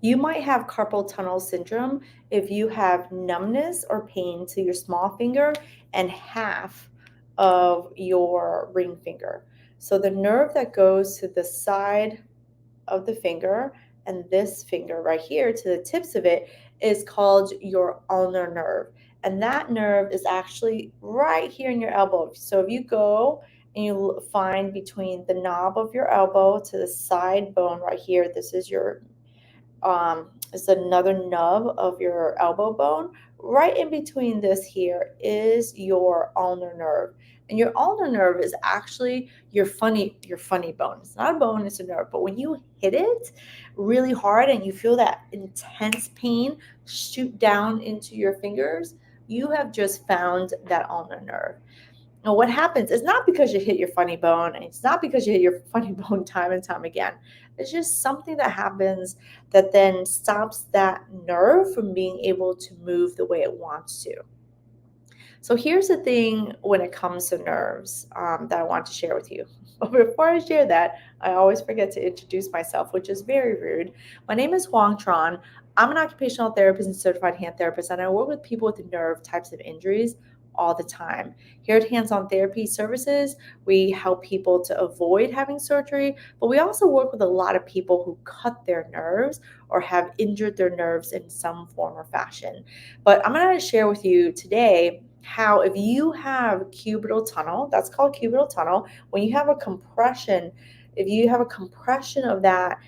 You might have carpal tunnel syndrome if you have numbness or pain to your small finger and half of your ring finger. So the nerve that goes to the side of the finger and this finger right here to the tips of it is called your ulnar nerve. And that nerve is actually right here in your elbow. So if you go and you find between the knob of your elbow to the side bone right here, this is your is another nub of your elbow bone. Right in between this here is your ulnar nerve. And your ulnar nerve is actually your funny bone. It's not a bone, it's a nerve. But when you hit it really hard and you feel that intense pain shoot down into your fingers, you have just found that ulnar nerve. Now, what happens is not because you hit your funny bone, and it's not because you hit your funny bone time and time again. It's just something that happens that then stops that nerve from being able to move the way it wants to. So here's the thing when it comes to nerves that I want to share with you. But before I share that, I always forget to introduce myself, which is very rude. My name is Huang Tran. I'm an occupational therapist and certified hand therapist, and I work with people with nerve types of injuries all the time. Here at Hands On Therapy Services, we help people to avoid having surgery, but we also work with a lot of people who cut their nerves or have injured their nerves in some form or fashion. But I'm going to share with you today how if you have cubital tunnel, that's called cubital tunnel, when you have a compression, if you have a compression of that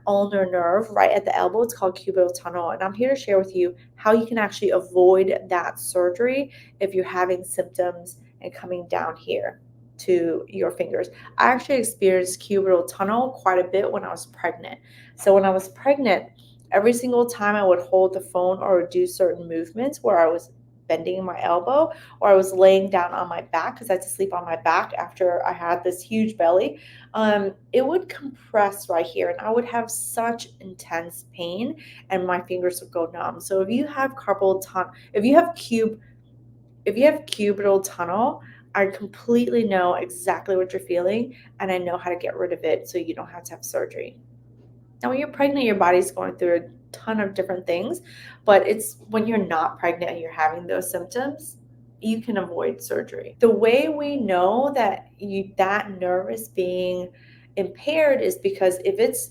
ulnar nerve right at the elbow, it's called cubital tunnel. And I'm here to share with you how you can actually avoid that surgery if you're having symptoms and coming down here to your fingers. I actually experienced cubital tunnel quite a bit when I was pregnant. So when I was pregnant, every single time I would hold the phone or do certain movements where I was bending my elbow or I was laying down on my back because I had to sleep on my back after I had this huge belly, it would compress right here and I would have such intense pain and my fingers would go numb. So if you have carpal tunnel, if you have cubital tunnel, I completely know exactly what you're feeling and I know how to get rid of it so you don't have to have surgery. Now, when you're pregnant, your body's going through a ton of different things, but it's when you're not pregnant and you're having those symptoms, you can avoid surgery. The way we know that that nerve is being impaired is because if it's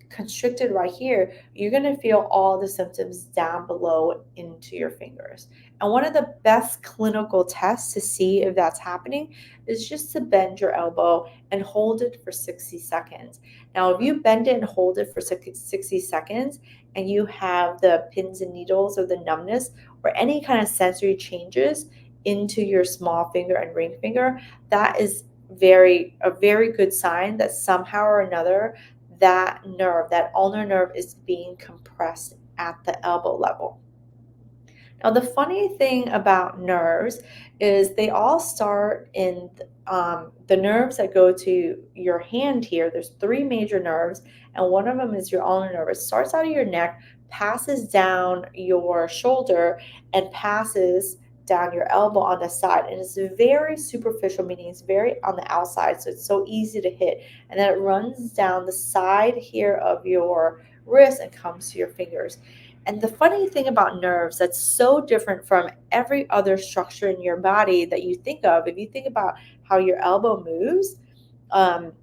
constricted right here, you're going to feel all the symptoms down below into your fingers. And one of the best clinical tests to see if that's happening is just to bend your elbow and hold it for 60 seconds. Now, if you bend it and hold it for 60 seconds and you have the pins and needles or the numbness or any kind of sensory changes into your small finger and ring finger, that is a very good sign that somehow or another that nerve, that ulnar nerve, is being compressed at the elbow level. Now, the funny thing about nerves is they all start in the nerves that go to your hand here. There's three major nerves, and one of them is your ulnar nerve. It starts out of your neck, passes down your shoulder, and passes down your elbow on the side. And it's very superficial, meaning it's very on the outside, so it's so easy to hit. And then it runs down the side here of your wrist and comes to your fingers. And the funny thing about nerves that's so different from every other structure in your body that you think of, if you think about how your elbow moves,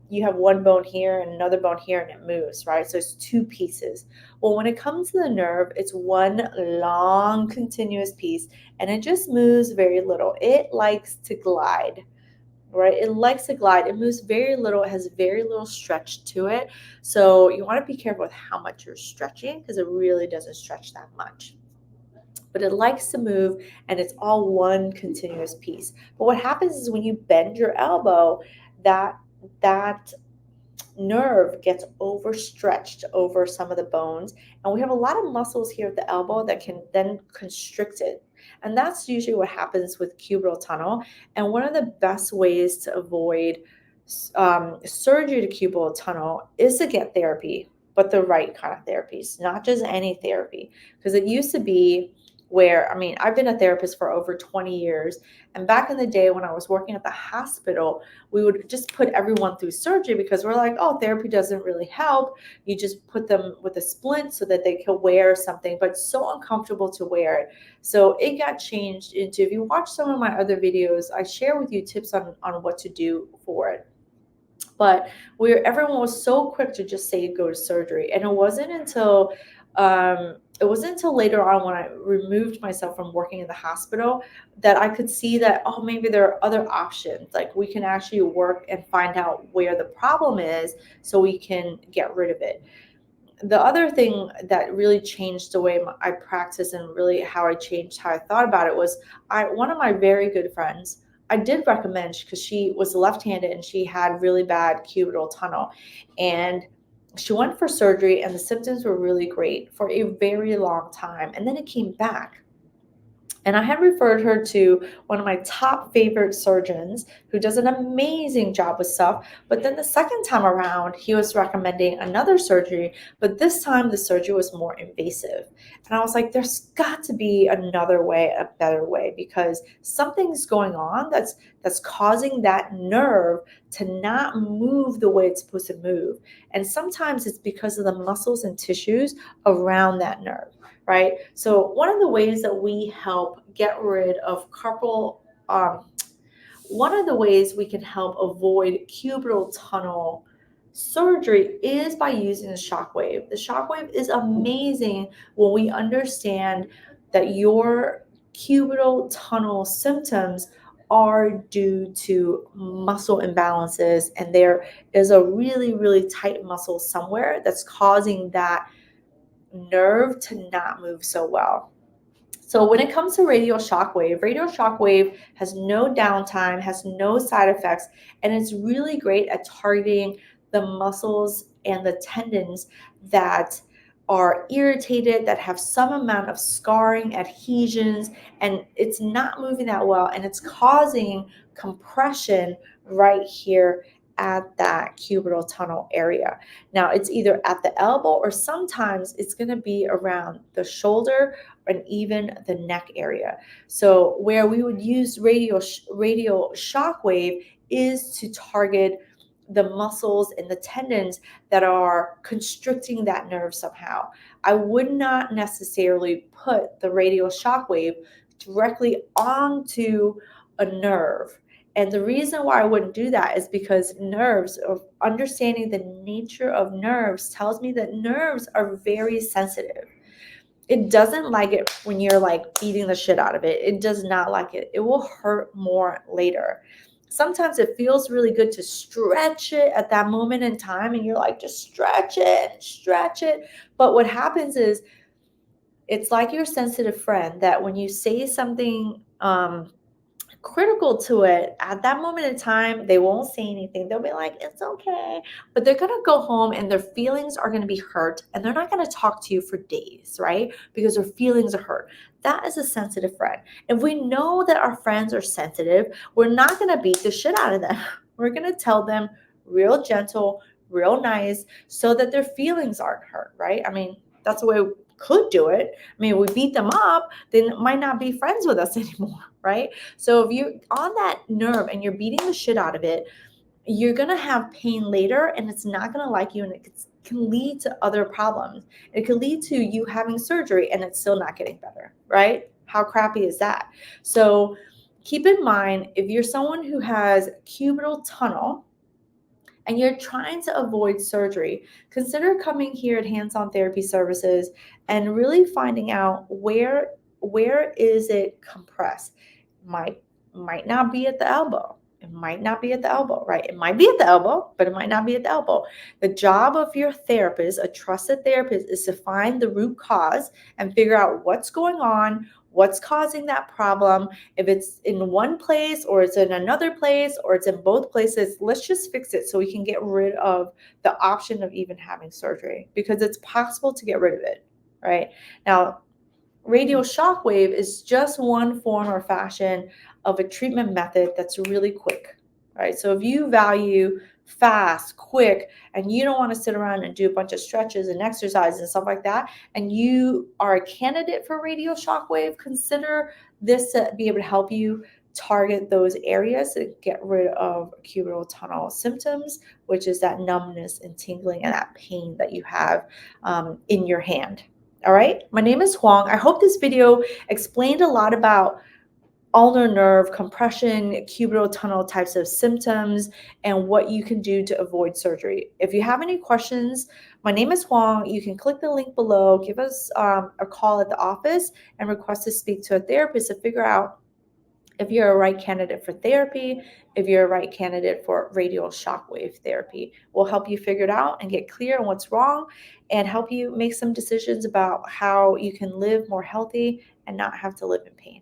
you have one bone here and another bone here and it moves, right? So it's two pieces. Well, when it comes to the nerve, it's one long continuous piece and it just moves very little. It likes to glide, right? It likes to glide. It moves very little. It has very little stretch to it. So you want to be careful with how much you're stretching because it really doesn't stretch that much. But it likes to move and it's all one continuous piece. But what happens is when you bend your elbow, that nerve gets overstretched over some of the bones. And we have a lot of muscles here at the elbow that can then constrict it. And that's usually what happens with cubital tunnel. And one of the best ways to avoid surgery to cubital tunnel is to get therapy, but the right kind of therapies, not just any therapy. Because it used to be where, I mean, I've been a therapist for over 20 years. And back in the day when I was working at the hospital, we would just put everyone through surgery because we're like, oh, therapy doesn't really help. You just put them with a splint so that they can wear something, but it's so uncomfortable to wear it. So it got changed into, if you watch some of my other videos, I share with you tips on what to do for it. But where everyone was so quick to just say go to surgery, and it wasn't until later on when I removed myself from working in the hospital that I could see that, oh, maybe there are other options. Like we can actually work and find out where the problem is so we can get rid of it. The other thing that really changed the way I practice and really how I changed how I thought about it was one of my very good friends, I did recommend, because she was left-handed and she had really bad cubital tunnel, and she went for surgery and the symptoms were really great for a very long time, and then it came back. And I had referred her to one of my top favorite surgeons who does an amazing job with stuff. But then the second time around, he was recommending another surgery, but this time the surgery was more invasive. And I was like, there's got to be another way, a better way, because something's going on that's causing that nerve to not move the way it's supposed to move. And sometimes it's because of the muscles and tissues around that nerve. Right? So one of the ways that we help get rid of one of the ways we can help avoid cubital tunnel surgery is by using the shockwave. The shockwave is amazing when we understand that your cubital tunnel symptoms are due to muscle imbalances, and there is a really, really tight muscle somewhere that's causing that nerve to not move so well. So when it comes to radial shockwave has no downtime, has no side effects, and it's really great at targeting the muscles and the tendons that are irritated, that have some amount of scarring, adhesions, and it's not moving that well, and it's causing compression right here at that cubital tunnel area. Now, it's either at the elbow or sometimes it's going to be around the shoulder and even the neck area. So where we would use radial shockwave is to target the muscles and the tendons that are constricting that nerve somehow. I would not necessarily put the radial shockwave directly onto a nerve. And the reason why I wouldn't do that is because nerves, of understanding the nature of nerves, tells me that nerves are very sensitive. It doesn't like it when you're like beating the shit out of it. It does not like it. It will hurt more later. Sometimes it feels really good to stretch it at that moment in time, and you're like, just stretch it, stretch it. But what happens is it's like your sensitive friend that when you say something critical to it at that moment in time, they won't say anything. They'll be like, it's okay, but they're going to go home and their feelings are going to be hurt, and they're not going to talk to you for days, right? Because their feelings are hurt. That is a sensitive friend. If we know that our friends are sensitive, we're not going to beat the shit out of them. We're going to tell them real gentle, real nice, so that their feelings aren't hurt, right? I mean, that's the way we could do it. I mean, we beat them up, they might not be friends with us anymore, right? So if you're on that nerve and you're beating the shit out of it, you're going to have pain later, and it's not going to like you, and it can lead to other problems. It could lead to you having surgery and it's still not getting better, right? How crappy is that? So keep in mind, if you're someone who has cubital tunnel and you're trying to avoid surgery, consider coming here at Hands-On Therapy Services and really finding out where is it compressed. Might not be at the elbow. It might not be at the elbow, right? It might be at the elbow, but it might not be at the elbow. The job of your therapist, a trusted therapist, is to find the root cause and figure out what's going on, what's causing that problem. If it's in one place or it's in another place or it's in both places, let's just fix it so we can get rid of the option of even having surgery, because it's possible to get rid of it, right? Now, radial shockwave is just one form or fashion of a treatment method that's really quick, right? So if you value fast, quick, and you don't want to sit around and do a bunch of stretches and exercises and stuff like that, and you are a candidate for radial shockwave, consider this to be able to help you target those areas to get rid of cubital tunnel symptoms, which is that numbness and tingling and that pain that you have in your hand. All right, my name is Huang. I hope this video explained a lot about ulnar nerve compression, cubital tunnel types of symptoms, and what you can do to avoid surgery. If you have any questions, my name is Huang. You can click the link below, give us a call at the office, and request to speak to a therapist to figure out if you're a right candidate for therapy, if you're a right candidate for radial shockwave therapy. We'll help you figure it out and get clear on what's wrong and help you make some decisions about how you can live more healthy and not have to live in pain.